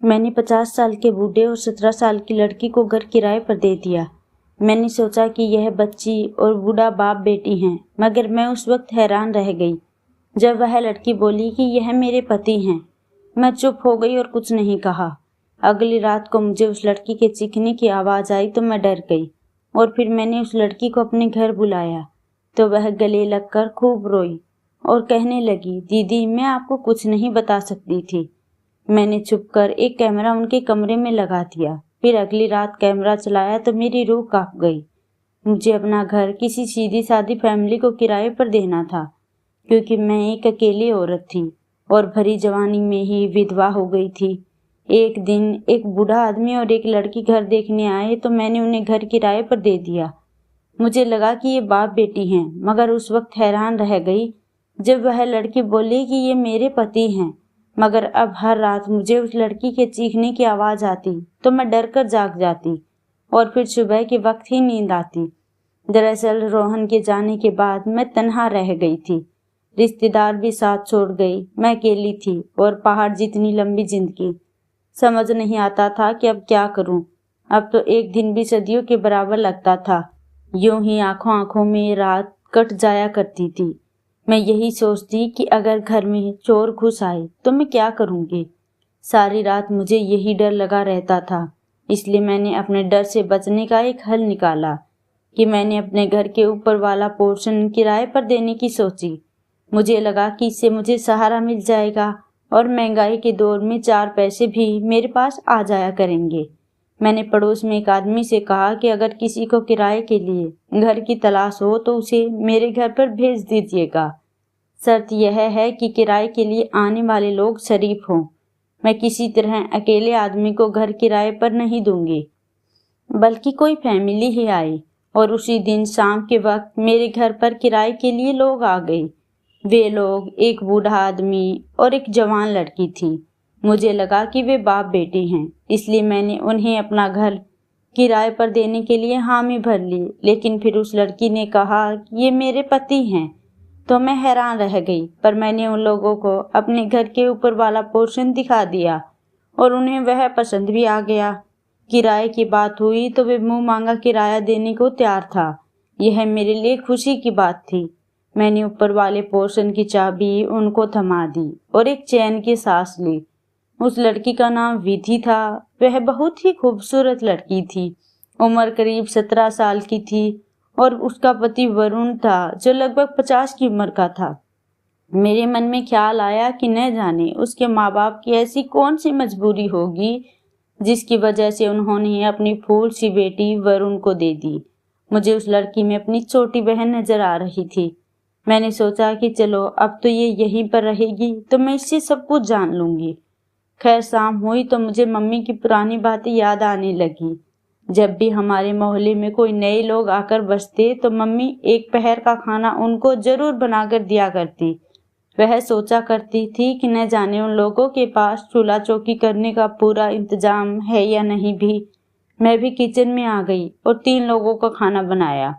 मैंने 50 साल के बूढ़े और 17 साल की लड़की को घर किराए पर दे दिया। मैंने सोचा कि यह बच्ची और बूढ़ा बाप बेटी हैं, मगर मैं उस वक्त हैरान रह गई जब वह लड़की बोली कि यह मेरे पति हैं। मैं चुप हो गई और कुछ नहीं कहा। अगली रात को मुझे उस लड़की के चीखने की आवाज़ आई तो मैं डर गई और फिर मैंने उस लड़की को अपने घर बुलाया तो वह गले लगकर खूब रोई और कहने लगी, दीदी मैं आपको कुछ नहीं बता सकती थी। मैंने छुपकर एक कैमरा उनके कमरे में लगा दिया। फिर अगली रात कैमरा चलाया तो मेरी रूह कांप गई। मुझे अपना घर किसी सीधी सादी फैमिली को किराए पर देना था, क्योंकि मैं एक अकेली औरत थी और भरी जवानी में ही विधवा हो गई थी। एक दिन एक बूढ़ा आदमी और एक लड़की घर देखने आए तो मैंने उन्हें घर किराए पर दे दिया। मुझे लगा कि ये बाप बेटी हैं, मगर उस वक्त हैरान रह गई जब वह लड़की बोली कि ये मेरे पति हैं। मगर अब हर रात मुझे उस लड़की के चीखने की आवाज़ आती तो मैं डर कर जाग जाती और फिर सुबह के वक्त ही नींद आती। दरअसल रोहन के जाने के बाद मैं तन्हा रह गई थी। रिश्तेदार भी साथ छोड़ गई। मैं अकेली थी और पहाड़ जितनी लंबी जिंदगी। समझ नहीं आता था कि अब क्या करूं। अब तो एक दिन भी सदियों के बराबर लगता था। यूं ही आंखों आंखों में रात कट जाया करती थी। मैं यही सोचती कि अगर घर में चोर घुस आए तो मैं क्या करूंगी। सारी रात मुझे यही डर लगा रहता था। इसलिए मैंने अपने डर से बचने का एक हल निकाला कि मैंने अपने घर के ऊपर वाला पोर्शन किराए पर देने की सोची। मुझे लगा कि इससे मुझे सहारा मिल जाएगा और महंगाई के दौर में 4 पैसे भी मेरे पास आ जाया करेंगे। मैंने पड़ोस में एक आदमी से कहा कि अगर किसी को किराए के लिए घर की तलाश हो तो उसे मेरे घर पर भेज दीजिएगा। शर्त यह है कि किराए के लिए आने वाले लोग शरीफ हों। मैं किसी तरह अकेले आदमी को घर किराए पर नहीं दूंगी, बल्कि कोई फैमिली ही आए। और उसी दिन शाम के वक्त मेरे घर पर किराए के लिए लोग आ गए। वे लोग एक बूढ़ा आदमी और एक जवान लड़की थी। मुझे लगा कि वे बाप बेटे हैं, इसलिए मैंने उन्हें अपना घर किराए पर देने के लिए हामी भर ली। लेकिन फिर उस लड़की ने कहा कि ये मेरे पति हैं, तो मैं हैरान रह गई। पर मैंने उन लोगों को अपने घर के ऊपर वाला पोर्शन दिखा दिया और उन्हें वह पसंद भी आ गया। किराए की बात हुई तो वे मुंह मांगा किराया देने को तैयार था। यह मेरे लिए खुशी की बात थी। मैंने ऊपर वाले पोर्शन की चाबी उनको थमा दी और एक चैन की सांस ली। उस लड़की का नाम विधि था। वह बहुत ही खूबसूरत लड़की थी। उम्र करीब 17 साल की थी और उसका पति वरुण था जो लगभग 50 की उम्र का था। मेरे मन में ख्याल आया कि न जाने उसके माँ बाप की ऐसी कौन सी मजबूरी होगी जिसकी वजह से उन्होंने अपनी फूल सी बेटी वरुण को दे दी। मुझे उस लड़की में अपनी छोटी बहन नजर आ रही थी। मैंने सोचा कि चलो अब तो ये यहीं पर रहेगी तो मैं इससे सब कुछ जान लूंगी। खैर शाम हुई तो मुझे मम्मी की पुरानी बातें याद आने लगी। जब भी हमारे मोहल्ले में कोई नए लोग आकर बसते तो मम्मी एक पहर का खाना उनको जरूर बनाकर दिया करती। वह सोचा करती थी कि न जाने उन लोगों के पास चूल्हा चौकी करने का पूरा इंतजाम है या नहीं भी। मैं भी किचन में आ गई और 3 लोगों का खाना बनाया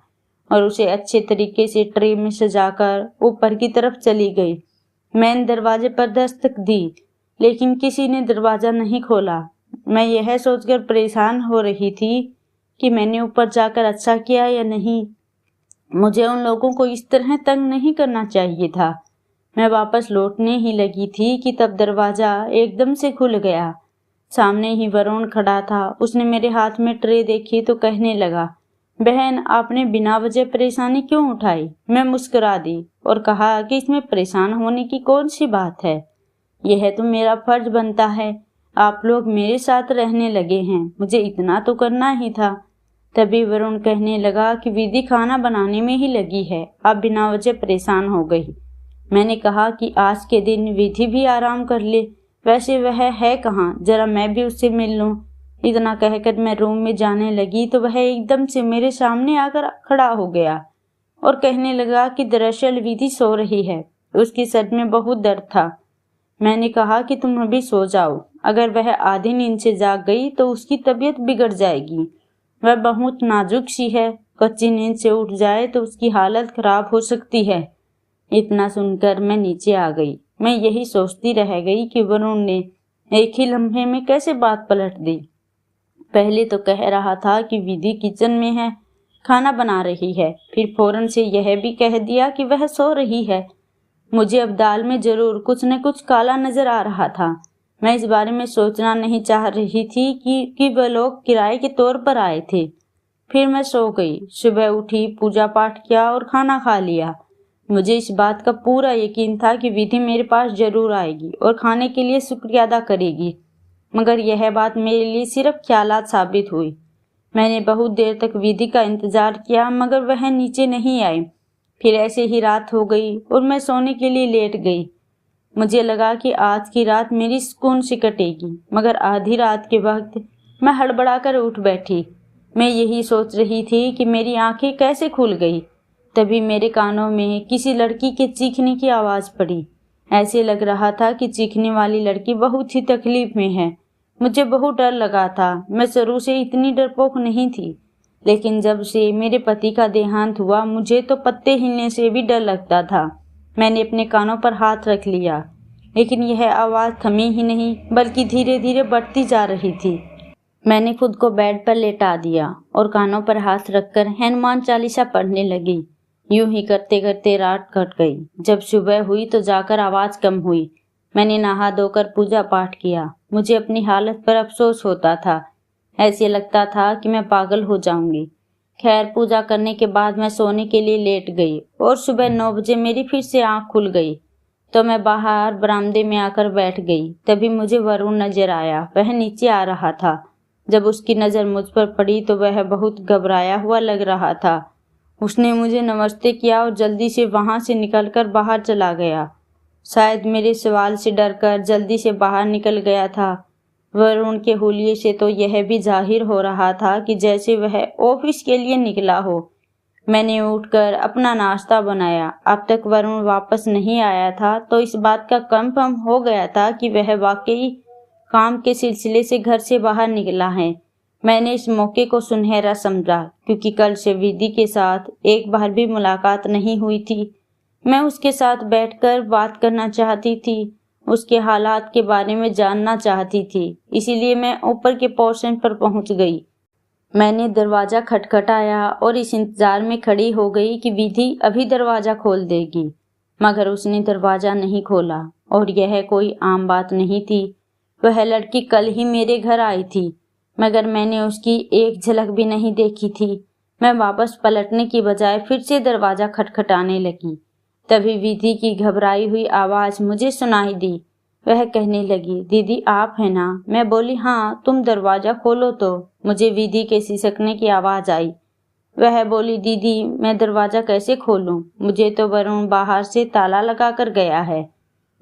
और उसे अच्छे तरीके से ट्रे में सजाकर ऊपर की तरफ चली गई। मैंने दरवाजे पर दस्तक दी, लेकिन किसी ने दरवाजा नहीं खोला। मैं यह सोचकर परेशान हो रही थी कि मैंने ऊपर जाकर अच्छा किया या नहीं। मुझे उन लोगों को इस तरह तंग नहीं करना चाहिए था। मैं वापस लौटने ही लगी थी कि तब दरवाजा एकदम से खुल गया। सामने ही वरुण खड़ा था। उसने मेरे हाथ में ट्रे देखी तो कहने लगा, बहन आपने बिना वजह परेशानी क्यों उठाई। मैं मुस्कुरा दी और कहा कि इसमें परेशान होने की कौन सी बात है। यह तो मेरा फर्ज बनता है। आप लोग मेरे साथ रहने लगे हैं, मुझे इतना तो करना ही था। तभी वरुण कहने लगा कि विधि खाना बनाने में ही लगी है, आप बिना वजह परेशान हो गई। मैंने कहा कि आज के दिन विधि भी आराम कर ले। वैसे वह है कहाँ, जरा मैं भी उससे मिल लूं। इतना कहकर मैं रूम में जाने लगी तो वह एकदम से मेरे सामने आकर खड़ा हो गया और कहने लगा कि दरअसल विधि सो रही है, उसके सर में बहुत दर्द था। मैंने कहा कि तुम अभी सो जाओ, अगर वह आधी नींद से जाग गई तो उसकी तबीयत बिगड़ जाएगी। वह बहुत नाजुक सी है, कच्ची नींद से उठ जाए तो उसकी हालत खराब हो सकती है। इतना सुनकर मैं नीचे आ गई। मैं यही सोचती रह गई कि वरुण ने एक ही लम्हे में कैसे बात पलट दी। पहले तो कह रहा था कि विधि किचन में है, खाना बना रही है, फिर फौरन से यह भी कह दिया कि वह सो रही है। मुझे अब दाल में जरूर कुछ न कुछ काला नजर आ रहा था। मैं इस बारे में सोचना नहीं चाह रही थी कि वह लोग किराए के तौर पर आए थे। फिर मैं सो गई। सुबह उठी, पूजा पाठ किया और खाना खा लिया। मुझे इस बात का पूरा यकीन था कि विधि मेरे पास जरूर आएगी और खाने के लिए शुक्रिया अदा करेगी, मगर यह बात मेरे लिए सिर्फ ख्यालात साबित हुई। मैंने बहुत देर तक विधि का इंतजार किया, मगर वह नीचे नहीं आई। फिर ऐसे ही रात हो गई और मैं सोने के लिए लेट गई। मुझे लगा कि आज की रात मेरी सुकून से कटेगी, मगर आधी रात के वक्त मैं हड़बड़ाकर उठ बैठी। मैं यही सोच रही थी कि मेरी आंखें कैसे खुल गई। तभी मेरे कानों में किसी लड़की के चीखने की आवाज पड़ी। ऐसे लग रहा था कि चीखने वाली लड़की बहुत ही तकलीफ में है। मुझे बहुत डर लगा था। मैं शुरू से इतनी डरपोक नहीं थी, लेकिन जब से मेरे पति का देहांत हुआ मुझे तो पत्ते हिलने से भी डर लगता था। मैंने अपने कानों पर हाथ रख लिया, लेकिन यह आवाज थमी ही नहीं, बल्कि धीरे धीरे बढ़ती जा रही थी। मैंने खुद को बेड पर लेटा दिया और कानों पर हाथ रखकर हनुमान चालीसा पढ़ने लगी। यूं ही करते करते रात कट गई। जब सुबह हुई तो जाकर आवाज कम हुई। मैंने नहा धोकर पूजा पाठ किया। मुझे अपनी हालत पर अफसोस होता था। ऐसे लगता था कि मैं पागल हो जाऊंगी। खैर, पूजा करने के बाद मैं सोने के लिए लेट गई और सुबह 9 बजे मेरी फिर से आंख खुल गई तो मैं बाहर बरामदे में आकर बैठ गई। तभी मुझे वरुण नजर आया। वह नीचे आ रहा था। जब उसकी नजर मुझ पर पड़ी तो वह बहुत घबराया हुआ लग रहा था। उसने मुझे नमस्ते किया और जल्दी से वहां से निकलकर बाहर चला गया। शायद मेरे सवाल से डरकर जल्दी से बाहर निकल गया था। वरुण के हुलिये से तो यह भी जाहिर हो रहा था कि जैसे वह ऑफिस के लिए निकला हो। मैंने उठकर अपना नाश्ता बनाया। अब तक वरुण वापस नहीं आया था तो इस बात का कंफर्म हो गया था कि वह वाकई काम के सिलसिले से घर से बाहर निकला है। मैंने इस मौके को सुनहरा समझा, क्योंकि कल से विधि के साथ एक बार भी मुलाकात नहीं हुई थी। मैं उसके साथ बैठकर बात करना चाहती थी, उसके हालात के बारे में जानना चाहती थी। इसीलिए मैं ऊपर के पोर्शन पर पहुंच गई। मैंने दरवाजा खटखटाया और इस इंतजार में खड़ी हो गई कि विधि अभी दरवाजा खोल देगी, मगर उसने दरवाजा नहीं खोला। और यह कोई आम बात नहीं थी। वह लड़की कल ही मेरे घर आई थी, मगर मैंने उसकी एक झलक भी नहीं देखी थी। मैं वापस पलटने की बजाय फिर से दरवाजा खटखटाने लगी। तभी विधि की घबराई हुई आवाज मुझे सुनाई दी। वह कहने लगी, दीदी आप है ना? मैं बोली, हाँ, तुम दरवाजा खोलो तो। मुझे विधि के सिसकने की आवाज आई। वह बोली, दीदी मैं दरवाजा कैसे खोलूं? मुझे तो वरुण बाहर से ताला लगा कर गया है।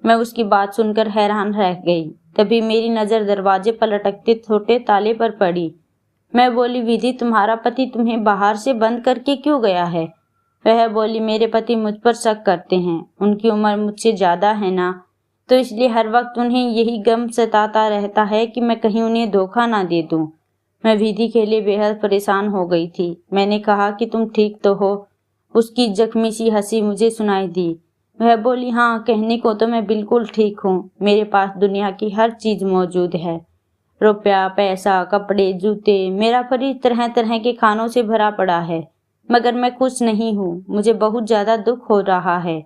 मैं उसकी बात सुनकर हैरान रह गई। तभी मेरी नजर दरवाजे पर लटकते छोटे ताले पर पड़ी। मैं बोली, विधि तुम्हारा पति तुम्हें बाहर से बंद करके क्यों गया है? वह बोली, मेरे पति मुझ पर शक करते हैं। उनकी उम्र मुझसे ज्यादा है ना, तो इसलिए हर वक्त उन्हें यही गम सताता रहता है कि मैं कहीं उन्हें धोखा ना दे दूं। मैं विधि के लिए बेहद परेशान हो गई थी। मैंने कहा कि तुम ठीक तो हो? उसकी जख्मी सी हंसी मुझे सुनाई दी। वह बोली, हाँ, कहने को तो मैं बिल्कुल ठीक हूँ। मेरे पास दुनिया की हर चीज मौजूद है, रुपया, पैसा, कपड़े, जूते, मेरा फ्रिज तरह तरह के खानों से भरा पड़ा है, मगर मैं खुश नहीं हूँ। मुझे बहुत ज्यादा दुख हो रहा है।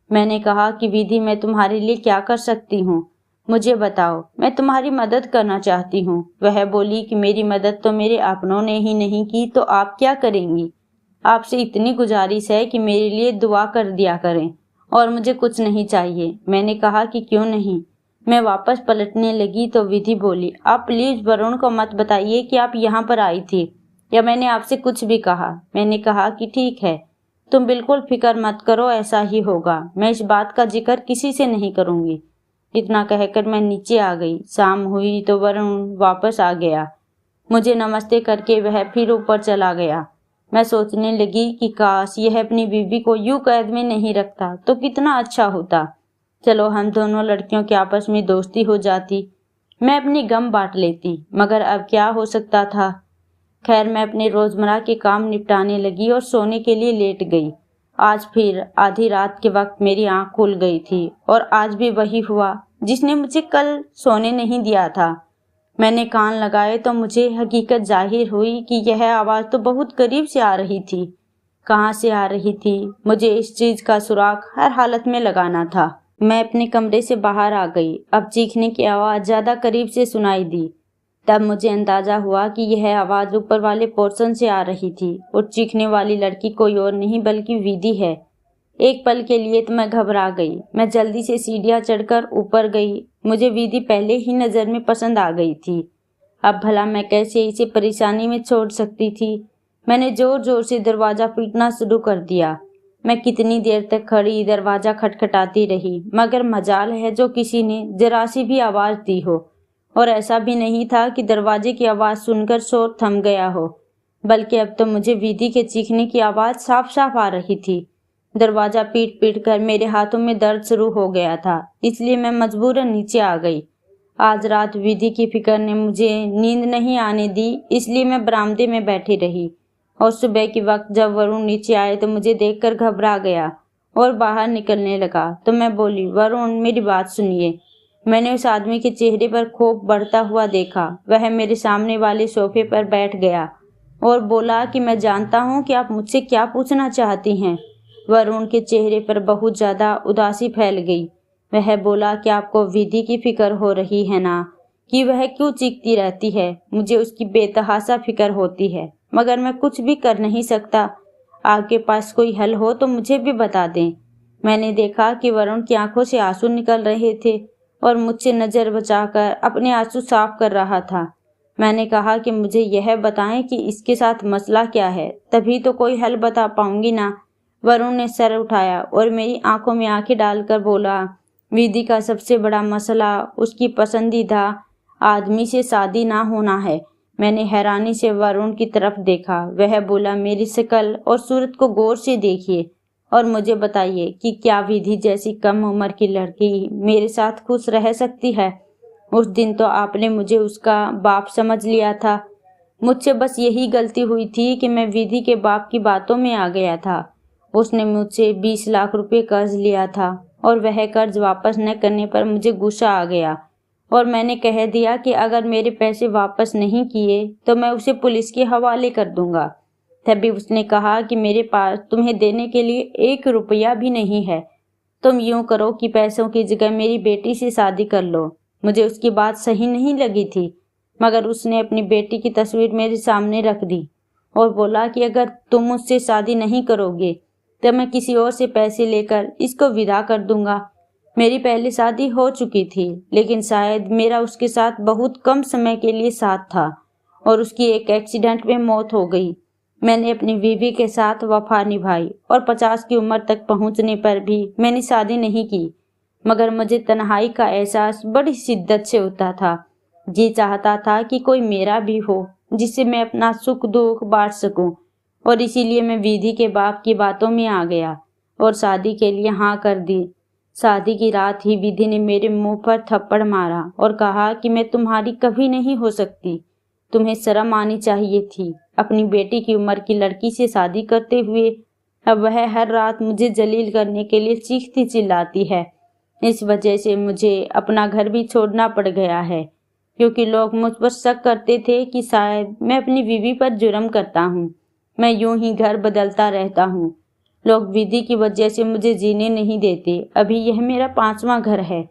मैंने कहा कि विधि मैं तुम्हारे लिए क्या कर सकती हूँ? मुझे बताओ, मैं तुम्हारी मदद करना चाहती हूँ। वह बोली कि मेरी मदद तो मेरे अपनों ने ही नहीं की तो आप क्या करेंगी? आपसे इतनी गुजारिश है कि मेरे लिए दुआ कर दिया करें, और मुझे कुछ नहीं चाहिए। मैंने कहा कि क्यों नहीं। मैं वापस पलटने लगी तो विधि बोली, आप प्लीज वरुण को मत बताइए कि आप यहाँ पर आई थी या मैंने आपसे कुछ भी कहा। मैंने कहा कि ठीक है, तुम बिल्कुल फिक्र मत करो, ऐसा ही होगा। मैं इस बात का जिक्र किसी से नहीं करूंगी। इतना कहकर मैं नीचे आ गई। शाम हुई तो वरुण वापस आ गया। मुझे नमस्ते करके वह फिर ऊपर चला गया। मैं सोचने लगी कि काश यह अपनी बीवी को यूं कैद में नहीं रखता तो कितना अच्छा होता। चलो हम दोनों लड़कियों के आपस में दोस्ती हो जाती, मैं अपनी गम बांट लेती। मगर अब क्या हो सकता था। खैर, मैं अपने रोजमर्रा के काम निपटाने लगी और सोने के लिए लेट गई। आज फिर आधी रात के वक्त मेरी आंख खुल गई थी और आज भी वही हुआ जिसने मुझे कल सोने नहीं दिया था। मैंने कान लगाए तो मुझे हकीकत जाहिर हुई कि यह आवाज़ तो बहुत करीब से आ रही थी। कहाँ से आ रही थी, मुझे इस चीज़ का सुराग हर हालत में लगाना था। मैं अपने कमरे से बाहर आ गई। अब चीखने की आवाज़ ज़्यादा करीब से सुनाई दी। तब मुझे अंदाज़ा हुआ कि यह आवाज़ ऊपर वाले पोर्शन से आ रही थी और चीखने वाली लड़की कोई और नहीं बल्कि विधि है। एक पल के लिए तो मैं घबरा गई। मैं जल्दी से सीढ़ियाँ चढ़कर ऊपर गई। मुझे विधि पहले ही नज़र में पसंद आ गई थी। अब भला मैं कैसे इसे परेशानी में छोड़ सकती थी। मैंने ज़ोर ज़ोर से दरवाज़ा पीटना शुरू कर दिया। मैं कितनी देर तक खड़ी दरवाज़ा खटखटाती रही, मगर मजाल है जो किसी ने जरा सी भी आवाज़ दी हो। और ऐसा भी नहीं था कि दरवाजे की आवाज़ सुनकर शोर थम गया हो, बल्कि अब तो मुझे विधि के चीखने की आवाज़ साफ साफ आ रही थी। दरवाज़ा पीट पीट कर मेरे हाथों में दर्द शुरू हो गया था, इसलिए मैं मजबूरन नीचे आ गई। आज रात विधि की फिक्र ने मुझे नींद नहीं आने दी, इसलिए मैं बरामदे में बैठी रही। और सुबह के वक्त जब वरुण नीचे आए तो मुझे देखकर घबरा गया और बाहर निकलने लगा। तो मैं बोली, वरुण मेरी बात सुनिए। मैंने उस आदमी के चेहरे पर खौफ बढ़ता हुआ देखा। वह मेरे सामने वाले सोफे पर बैठ गया और बोला कि मैं जानता हूँ कि आप मुझसे क्या पूछना चाहती हैं। वरुण के चेहरे पर बहुत ज़्यादा उदासी फैल गई। वह बोला कि आपको विधि की फिक्र हो रही है ना, कि वह क्यों चीखती रहती है। मुझे उसकी बेतहासा फिक्र होती है, मगर मैं कुछ भी कर नहीं सकता। आपके पास कोई हल हो तो मुझे भी बता दें। मैंने देखा कि वरुण की आंखों से आंसू निकल रहे थे और मुझसे नज़र बचाकर अपने आंसू साफ कर रहा था। मैंने कहा कि मुझे यह बताएं कि इसके साथ मसला क्या है, तभी तो कोई हल बता पाऊंगी ना। वरुण ने सर उठाया और मेरी आंखों में आंखें डालकर बोला, विधि का सबसे बड़ा मसला उसकी पसंदीदा आदमी से शादी ना होना है। मैंने हैरानी से वरुण की तरफ देखा। वह बोला, मेरी शक्ल और सूरत को गौर से देखिए और मुझे बताइए कि क्या विधि जैसी कम उम्र की लड़की मेरे साथ खुश रह सकती है। उस दिन तो आपने मुझे उसका बाप समझ लिया था। मुझसे बस यही गलती हुई थी कि मैं विधि के बाप की बातों में आ गया था। उसने मुझसे 20 लाख रुपए कर्ज लिया था और वह कर्ज वापस न करने पर मुझे गुस्सा आ गया और मैंने कह दिया कि अगर मेरे पैसे वापस नहीं किए तो मैं उसे पुलिस के हवाले कर दूंगा। तभी उसने कहा कि मेरे पास तुम्हें देने के लिए 1 रुपया भी नहीं है। तुम यूं करो कि पैसों की जगह मेरी बेटी से शादी कर लो। मुझे उसकी बात सही नहीं लगी थी, मगर उसने अपनी बेटी की तस्वीर मेरे सामने रख दी और बोला कि अगर तुम मुझसे शादी नहीं करोगे तो मैं किसी और से पैसे लेकर इसको विदा कर दूंगा। मेरी पहली शादी हो चुकी थी, लेकिन शायद मेरा उसके साथ बहुत कम समय के लिए साथ था और उसकी एक एक्सीडेंट में मौत हो गई। मैंने अपनी बीवी के साथ वफा निभाई और 50 की उम्र तक पहुंचने पर भी मैंने शादी नहीं की, मगर मुझे तन्हाई का एहसास बड़ी शिद्दत से होता था। जी चाहता था कि कोई मेरा भी हो जिससे मैं अपना सुख दुख बांट सकूं, और इसीलिए मैं विधि के बाप की बातों में आ गया और शादी के लिए हाँ कर दी। शादी की रात ही विधि ने मेरे मुंह पर थप्पड़ मारा और कहा कि मैं तुम्हारी कभी नहीं हो सकती। तुम्हें शर्म आनी चाहिए थी अपनी बेटी की उम्र की लड़की से शादी करते हुए। अब वह हर रात मुझे जलील करने के लिए चीखती चिल्लाती है। इस वजह से मुझे अपना घर भी छोड़ना पड़ गया है, क्योंकि लोग मुझ पर शक करते थे कि शायद मैं अपनी बीवी पर जुर्म करता हूँ। मैं यूं ही घर बदलता रहता हूँ। लोग विधि की वजह से मुझे जीने नहीं देते। अभी यह मेरा 5वां घर है।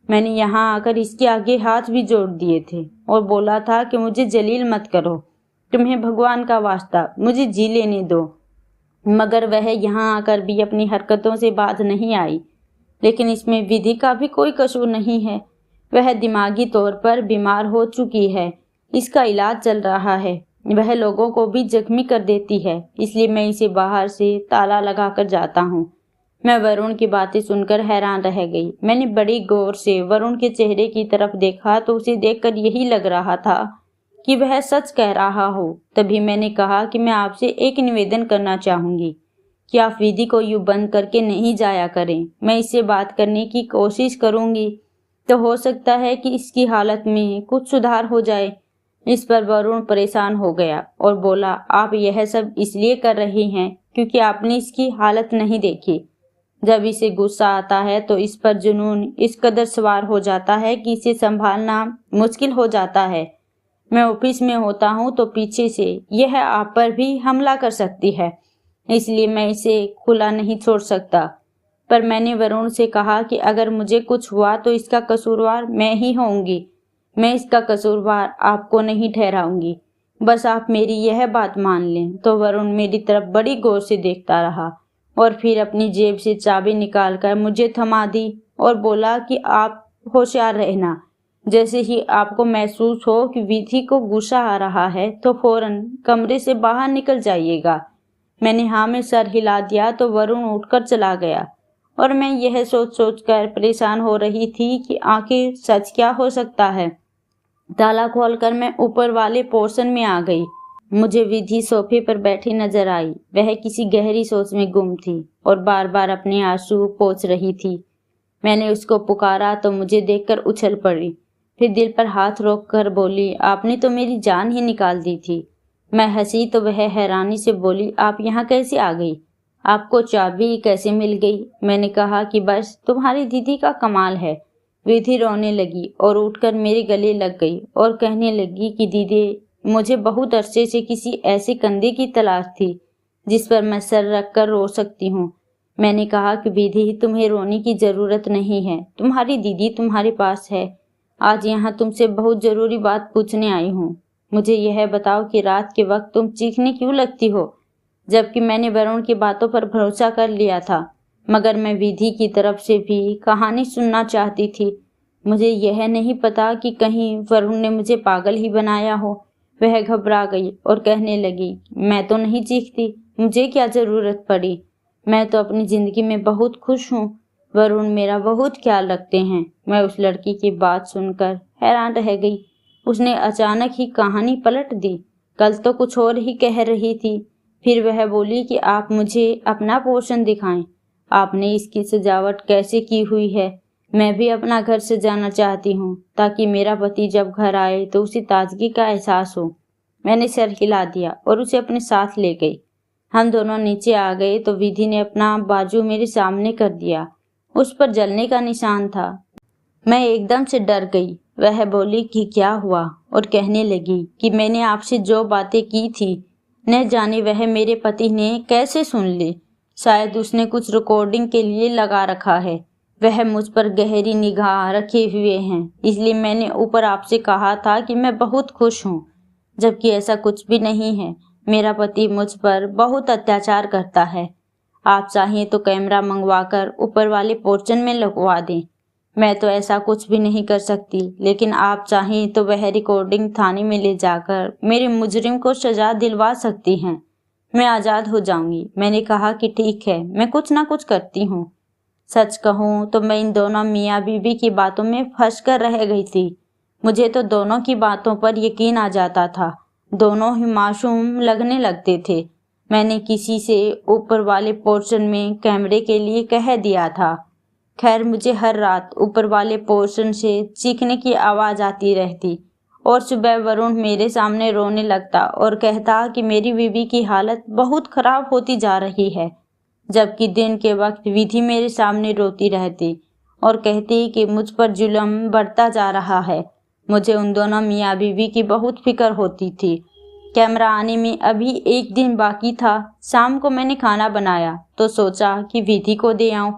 मैंने यहाँ आकर इसके आगे हाथ भी जोड़ दिए थे और बोला था कि मुझे जलील मत करो, तुम्हें भगवान का वास्ता मुझे जी लेने दो। मगर वह यहाँ आकर भी अपनी हरकतों से बाज नहीं आई। लेकिन इसमें विधि का भी कोई कसूर नहीं है। वह दिमागी तौर पर बीमार हो चुकी है, इसका इलाज चल रहा है। वह लोगों को भी जख्मी कर देती है, इसलिए मैं इसे बाहर से ताला लगाकर जाता हूँ। मैं वरुण की बातें सुनकर हैरान रह गई। मैंने बड़ी गौर से वरुण के चेहरे की तरफ देखा तो उसे देखकर यही लग रहा था कि वह सच कह रहा हो। तभी मैंने कहा कि मैं आपसे एक निवेदन करना चाहूँगी कि आप विधि को यूं बंद करके नहीं जाया करें। मैं इससे बात करने की कोशिश करूँगी तो हो सकता है कि इसकी हालत में कुछ सुधार हो जाए। इस पर वरुण परेशान हो गया और बोला, आप यह सब इसलिए कर रही हैं क्योंकि आपने इसकी हालत नहीं देखी। जब इसे गुस्सा आता है तो इस पर जुनून इस कदर सवार हो जाता है कि इसे संभालना मुश्किल हो जाता है। मैं ऑफिस में होता हूँ तो पीछे से यह आप पर भी हमला कर सकती है, इसलिए मैं इसे खुला नहीं छोड़ सकता। पर मैंने वरुण से कहा कि अगर मुझे कुछ हुआ तो इसका कसूरवार मैं ही होऊंगी। मैं इसका कसूरवार आपको नहीं ठहराऊंगी, बस आप मेरी यह बात मान लें। तो वरुण मेरी तरफ बड़ी गौर से देखता रहा और फिर अपनी जेब से चाबी निकालकर मुझे थमा दी और बोला कि आप होशियार रहना। जैसे ही आपको महसूस हो कि विधि को गुस्सा आ रहा है तो फौरन कमरे से बाहर निकल जाइएगा। मैंने हाँ में सर हिला दिया तो वरुण उठकर चला गया और मैं यह सोच कर परेशान हो रही थी कि आखिर सच क्या हो सकता है। ताला खोलकर मैं ऊपर वाले पोर्शन में आ गई। मुझे विधि सोफे पर बैठी नजर आई। वह किसी गहरी सोच में गुम थी और बार बार अपने आंसू पोंछ रही थी। मैंने उसको पुकारा तो मुझे देखकर उछल पड़ी। फिर दिल पर हाथ रोक कर बोली, आपने तो मेरी जान ही निकाल दी थी। मैं हंसी तो वह हैरानी से बोली, आप यहाँ कैसे आ गई? आपको चाबी कैसे मिल गई? मैंने कहा कि बस तुम्हारी दीदी का कमाल है। विधि रोने लगी और उठकर मेरे गले लग गई और कहने लगी कि दीदी, मुझे बहुत अरसे से किसी ऐसे कंधे की तलाश थी जिस पर मैं सर रख कर रो सकती हूँ। मैंने कहा कि विधि, तुम्हें रोने की जरूरत नहीं है, तुम्हारी दीदी तुम्हारे पास है। आज यहाँ तुमसे बहुत जरूरी बात पूछने आई हूँ। मुझे यह बताओ कि रात के वक्त तुम चीखने क्यों लगती हो, जबकि मैंने वरुण की बातों पर भरोसा कर लिया था। मगर मैं विधि की तरफ से भी कहानी सुनना चाहती थी। मुझे यह नहीं पता कि कहीं वरुण ने मुझे पागल ही बनाया हो। वह घबरा गई और कहने लगी, मैं तो नहीं चीखती, मुझे क्या जरूरत पड़ी? मैं तो अपनी जिंदगी में बहुत खुश हूँ। वरुण मेरा बहुत ख्याल रखते हैं। मैं उस लड़की की बात सुनकर हैरान रह गई। उसने अचानक ही कहानी पलट दी। कल तो कुछ और ही कह रही थी। फिर वह बोली कि आप मुझे अपना पोर्शन दिखाएं। आपने इसकी सजावट कैसे की हुई है? मैं भी अपना घर सजाना चाहती हूँ ताकि मेरा पति जब घर आए तो उसे ताजगी का एहसास हो। मैंने सर हिला दिया और उसे अपने साथ ले गई। हम दोनों नीचे आ गए तो विधि ने अपना बाजू मेरे सामने कर दिया। उस पर जलने का निशान था। मैं एकदम से डर गई। वह बोली कि क्या हुआ और कहने लगी कि मैंने आपसे जो बातें की थी न जाने वह मेरे पति ने कैसे सुन ली। शायद उसने कुछ रिकॉर्डिंग के लिए लगा रखा है। वह मुझ पर गहरी निगाह रखे हुए हैं, इसलिए मैंने ऊपर आपसे कहा था कि मैं बहुत खुश हूँ, जबकि ऐसा कुछ भी नहीं है। मेरा पति मुझ पर बहुत अत्याचार करता है। आप चाहें तो कैमरा मंगवाकर ऊपर वाले पोर्शन में लगवा दें। मैं तो ऐसा कुछ भी नहीं कर सकती, लेकिन आप चाहें तो वह रिकॉर्डिंग थाने में ले जाकर मेरे मुजरिम को सजा दिलवा सकती हैं। मैं आज़ाद हो जाऊंगी। मैंने कहा कि ठीक है, मैं कुछ ना कुछ करती हूँ। सच कहूँ तो मैं इन दोनों मियाँ बीबी की बातों में फंस कर रह गई थी। मुझे तो दोनों की बातों पर यकीन आ जाता था। दोनों ही मासूम लगने लगते थे। मैंने किसी से ऊपर वाले पोर्शन में कैमरे के लिए कह दिया था। खैर, मुझे हर रात ऊपर वाले पोर्शन से चीखने की आवाज़ आती रहती और सुबह वरुण मेरे सामने रोने लगता और कहता कि मेरी बीवी की हालत बहुत खराब होती जा रही है, जबकि दिन के वक्त विधि मेरे सामने रोती रहती और कहती कि मुझ पर जुल्म बढ़ता जा रहा है। मुझे उन दोनों मियाँ बीवी की बहुत फिक्र होती थी। कैमरा आने में अभी एक दिन बाकी था। शाम को मैंने खाना बनाया तो सोचा कि विधि को दे आऊं।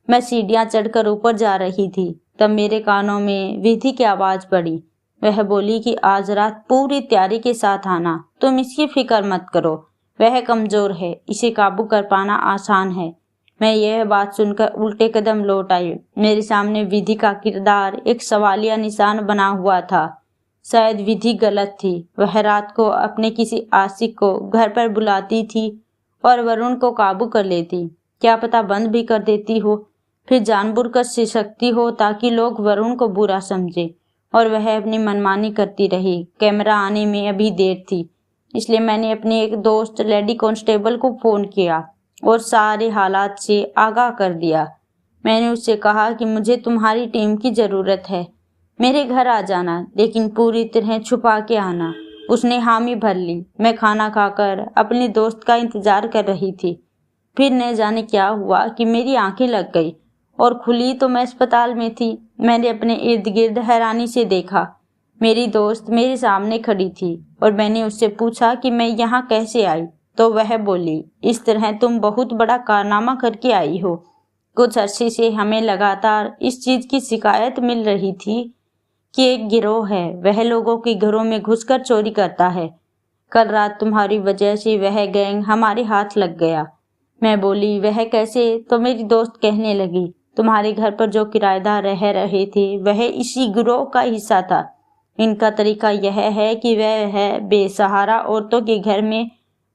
मैं सीढ़ियां चढ़कर ऊपर जा रही थी, तब मेरे कानों में विधि की आवाज़ पड़ी। वह बोली कि आज रात पूरी तैयारी के साथ आना, तुम इसकी फिक्र मत करो। वह कमज़ोर है, इसे काबू कर पाना आसान है। मैं यह बात सुनकर उल्टे कदम लौट आई। मेरे सामने विधि का किरदार एक सवालिया निशान बना हुआ था। शायद विधि गलत थी। वह रात को अपने किसी आशिक को घर पर बुलाती थी और वरुण को काबू कर लेती। क्या पता बंद भी कर देती हो, फिर जानबूझकर सिसकती हो ताकि लोग वरुण को बुरा समझे और वह अपनी मनमानी करती रही। कैमरा आने में अभी देर थी, इसलिए मैंने अपनी एक दोस्त लेडी कांस्टेबल को फ़ोन किया और सारे हालात से आगाह कर दिया। मैंने उससे कहा कि मुझे तुम्हारी टीम की ज़रूरत है, मेरे घर आ जाना, लेकिन पूरी तरह छुपा के आना। उसने हामी भर ली। मैं खाना खाकर अपनी दोस्त का इंतज़ार कर रही थी। फिर न जाने क्या हुआ कि मेरी आंखें लग गई और खुली तो मैं अस्पताल में थी। मैंने अपने इर्द गिर्द हैरानी से देखा। मेरी दोस्त मेरे सामने खड़ी थी और मैंने उससे पूछा कि मैं यहाँ कैसे आई, तो वह बोली, इस तरह तुम बहुत बड़ा कारनामा करके आई हो। कुछ अरसे से हमें लगातार इस चीज की शिकायत मिल रही थी कि एक गिरोह है, वह लोगों के घरों में घुसकर चोरी करता है। कल रात तुम्हारी वजह से वह गैंग हमारे हाथ लग गया। मैं बोली, वह कैसे? तो मेरी दोस्त कहने लगी, तुम्हारे घर पर जो किराएदार रह रहे थे वह इसी गिरोह का हिस्सा था। इनका तरीका यह है कि वह बेसहारा औरतों के घर में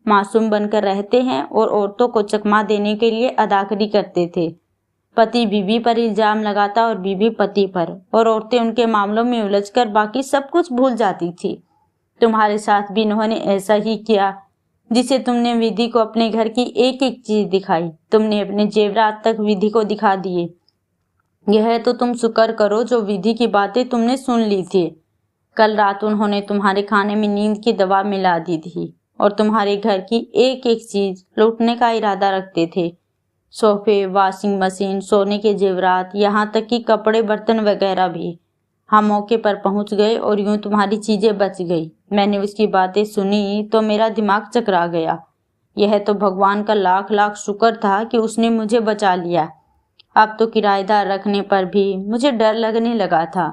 मासूम बनकर रहते हैं और औरतों को चकमा देने के लिए अदाकारी करते थे। पति बीवी पर इल्जाम लगाता और बीवी पति पर, और औरतें उनके मामलों में उलझकर बाकी सब कुछ भूल जाती थी। तुम्हारे साथ भी इन्होंने ऐसा ही किया। जिसे तुमने विधि को अपने घर की एक एक चीज दिखाई, तुमने अपने जेवरात तक विधि को दिखा दिए। यह तो तुम शुक्र करो जो विधि की बातें तुमने सुन ली थी। कल रात उन्होंने तुम्हारे खाने में नींद की दवा मिला दी थी और तुम्हारे घर की एक एक चीज लूटने का इरादा रखते थे। सोफे, वॉशिंग मशीन, सोने के जेवरात, यहाँ तक कि कपड़े बर्तन वगैरह भी। हम मौके पर पहुंच गए और यूं तुम्हारी चीजें बच गई। मैंने उसकी बातें सुनी तो मेरा दिमाग चकरा गया। यह तो भगवान का लाख लाख शुक्र था कि उसने मुझे बचा लिया। अब तो किराएदार रखने पर भी मुझे डर लगने लगा था।